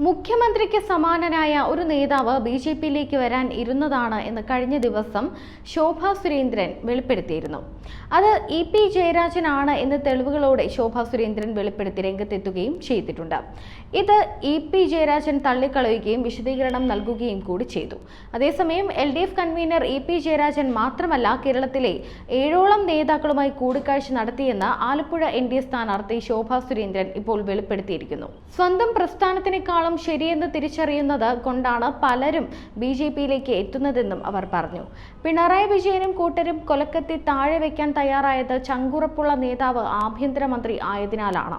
മുഖ്യമന്ത്രിക്ക് സമാനനായ ഒരു നേതാവ് ബിജെപിയിലേക്ക് വരാൻ ഇരുന്നതാണ് എന്ന് കഴിഞ്ഞ ദിവസം ശോഭാ സുരേന്ദ്രൻ വെളിപ്പെടുത്തിയിരുന്നു. അത് ഇ.പി. ജയരാജനാണ് എന്ന് തെളിവുകളോടെ ശോഭാ സുരേന്ദ്രൻ വെളിപ്പെടുത്തി രംഗത്തെത്തുകയും ചെയ്തിട്ടുണ്ട്. ഇത് ഇ.പി. ജയരാജൻ തള്ളിക്കളയുകയും വിശദീകരണം നൽകുകയും കൂടി ചെയ്തു. അതേസമയം LDF കൺവീനർ ഇ.പി. ജയരാജൻ മാത്രമല്ല, കേരളത്തിലെ 7ഓളം നേതാക്കളുമായി കൂടിക്കാഴ്ച നടത്തിയെന്ന് ആലപ്പുഴ NDA സ്ഥാനാർത്ഥി ശോഭാ സുരേന്ദ്രൻ ഇപ്പോൾ വെളിപ്പെടുത്തിയിരിക്കുന്നു. സ്വന്തം പ്രസ്ഥാനത്തിനേക്കാളും ശരിയെന്ന് തിരിച്ചറിയുന്നത് കൊണ്ടാണ് പലരും ബിജെപിയിലേക്ക് എത്തുന്നതെന്നും അവർ പറഞ്ഞു. പിണറായി വിജയനും കൂട്ടരും കൊലക്കത്തി താഴെ വയ്ക്കാൻ തയ്യാറായത് ചങ്കുറപ്പുള്ള നേതാവ് ആഭ്യന്തരമന്ത്രി ആയതിനാലാണ്.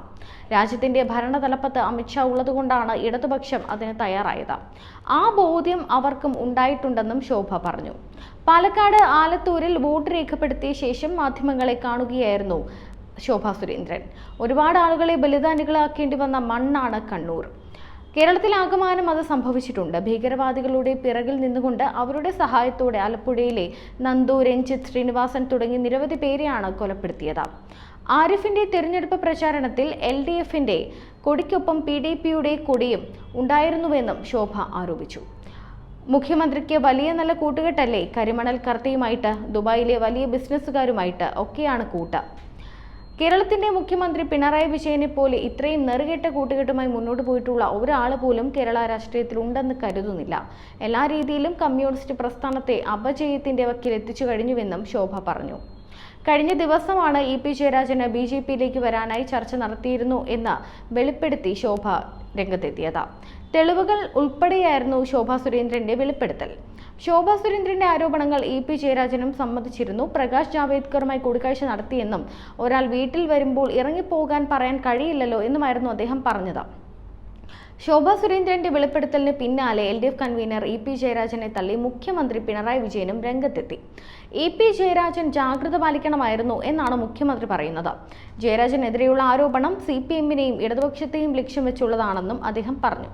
രാജ്യത്തിന്റെ ഭരണതലപ്പത്ത് അമിത്ഷാ ഉള്ളതുകൊണ്ടാണ് ഇടതുപക്ഷം അതിന് തയ്യാറായത്. ആ ബോധ്യം അവർക്കും ഉണ്ടായിട്ടുണ്ടെന്നും ശോഭ പറഞ്ഞു. പാലക്കാട് ആലത്തൂരിൽ വോട്ട് രേഖപ്പെടുത്തിയ ശേഷം മാധ്യമങ്ങളെ കാണുകയായിരുന്നു ശോഭാ സുരേന്ദ്രൻ. ഒരുപാട് ആളുകളെ ബലിദാനികളാക്കേണ്ടി വന്ന മണ്ണാണ് കണ്ണൂർ. കേരളത്തിലാകമാനം അത് സംഭവിച്ചിട്ടുണ്ട്. ഭീകരവാദികളുടെ പിറകിൽ നിന്നുകൊണ്ട് അവരുടെ സഹായത്തോടെ ആലപ്പുഴയിലെ നന്ദു, രഞ്ജിത്ത്, ശ്രീനിവാസൻ തുടങ്ങി നിരവധി പേരെയാണ് കൊലപ്പെടുത്തിയത്. ആരിഫിന്റെ തിരഞ്ഞെടുപ്പ് പ്രചാരണത്തിൽ LDFന്റെ കൊടിക്കൊപ്പം PDPയുടെ കൊടിയും ഉണ്ടായിരുന്നുവെന്നും ശോഭ ആരോപിച്ചു. മുഖ്യമന്ത്രിക്ക് വലിയ നല്ല കൂട്ടുകെട്ടല്ലേ? കരിമണൽ കർത്തയുമായിട്ട്, ദുബായിലെ വലിയ ബിസിനസ്സുകാരുമായിട്ട് ഒക്കെയാണ് കൂട്ട്. കേരളത്തിന്റെ മുഖ്യമന്ത്രി പിണറായി വിജയനെ പോലെ ഇത്രയും നെറുകെട്ട കൂട്ടുകെട്ടുമായി മുന്നോട്ട് പോയിട്ടുള്ള ഒരാൾ പോലും കേരള രാഷ്ട്രീയത്തിൽ ഉണ്ടെന്ന് കരുതുന്നില്ല. എല്ലാ രീതിയിലും കമ്മ്യൂണിസ്റ്റ് പ്രസ്ഥാനത്തെ അപജയത്തിന്റെ വക്കിൽ എത്തിച്ചു കഴിഞ്ഞുവെന്നും ശോഭ പറഞ്ഞു. കഴിഞ്ഞ ദിവസമാണ് ഇ.പി. ജയരാജന് ബിജെപിയിലേക്ക് വരാനായി ചർച്ച നടത്തിയിരുന്നു എന്ന് വെളിപ്പെടുത്തി ശോഭ രംഗത്തെത്തിയത്. തെളിവുകൾ ഉൾപ്പെടെയായിരുന്നു ശോഭാ സുരേന്ദ്രന്റെ വെളിപ്പെടുത്തൽ. ശോഭാ സുരേന്ദ്രന്റെ ആരോപണങ്ങൾ ഇ.പി. ജയരാജനും സമ്മതിച്ചിരുന്നു. പ്രകാശ് ജാവേദ്കറുമായി കൂടിക്കാഴ്ച നടത്തിയെന്നും ഒരാൾ വീട്ടിൽ വരുമ്പോൾ ഇറങ്ങിപ്പോകാൻ പറയാൻ കഴിയില്ലല്ലോ എന്നുമായിരുന്നു അദ്ദേഹം പറഞ്ഞത്. ശോഭാ സുരേന്ദ്രന്റെ വെളിപ്പെടുത്തലിന് പിന്നാലെ LDF കൺവീനർ ഇ.പി. ജയരാജനെ തള്ളി മുഖ്യമന്ത്രി പിണറായി വിജയനും രംഗത്തെത്തി. ഇ.പി. ജയരാജൻ ജാഗ്രത പാലിക്കണമായിരുന്നു എന്നാണ് മുഖ്യമന്ത്രി പറയുന്നത്. ജയരാജനെതിരെയുള്ള ആരോപണം CPM-നെയും ഇടതുപക്ഷത്തെയും ലക്ഷ്യം വെച്ചുള്ളതാണെന്നും അദ്ദേഹം പറഞ്ഞു.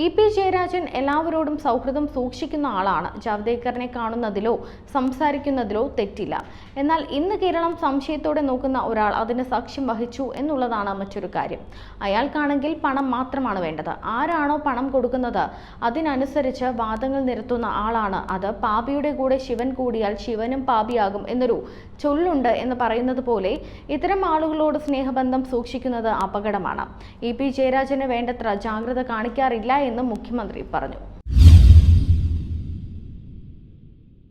ഇ.പി. ജയരാജൻ എല്ലാവരോടും സൗഹൃദം സൂക്ഷിക്കുന്ന ആളാണ്. ജാവ്ദേക്കറിനെ കാണുന്നതിലോ സംസാരിക്കുന്നതിലോ തെറ്റില്ല. എന്നാൽ ഇന്ന് കേരളം സംശയത്തോടെ നോക്കുന്ന ഒരാൾ അതിന് സാക്ഷ്യം വഹിച്ചു എന്നുള്ളതാണ് മറ്റൊരു കാര്യം. അയാൾക്കാണെങ്കിൽ പണം മാത്രമാണ് വേണ്ടത്. ആരാണോ പണം കൊടുക്കുന്നത് അതിനനുസരിച്ച് വാദങ്ങൾ നിരത്തുന്ന ആളാണ്. അത് പാപിയുടെ കൂടെ ശിവൻ കൂടിയാൽ ശിവനും പാപിയാകും എന്നൊരു ചൊല്ലുണ്ട് എന്ന് പറയുന്നത് പോലെ ഇത്തരം ആളുകളോട് സ്നേഹബന്ധം സൂക്ഷിക്കുന്നത് അപകടമാണ്. ഇ.പി. ജയരാജന് വേണ്ടത്ര ജാഗ്രത കാണിക്കാറില്ല എന്നും മുഖ്യമന്ത്രി പറഞ്ഞു.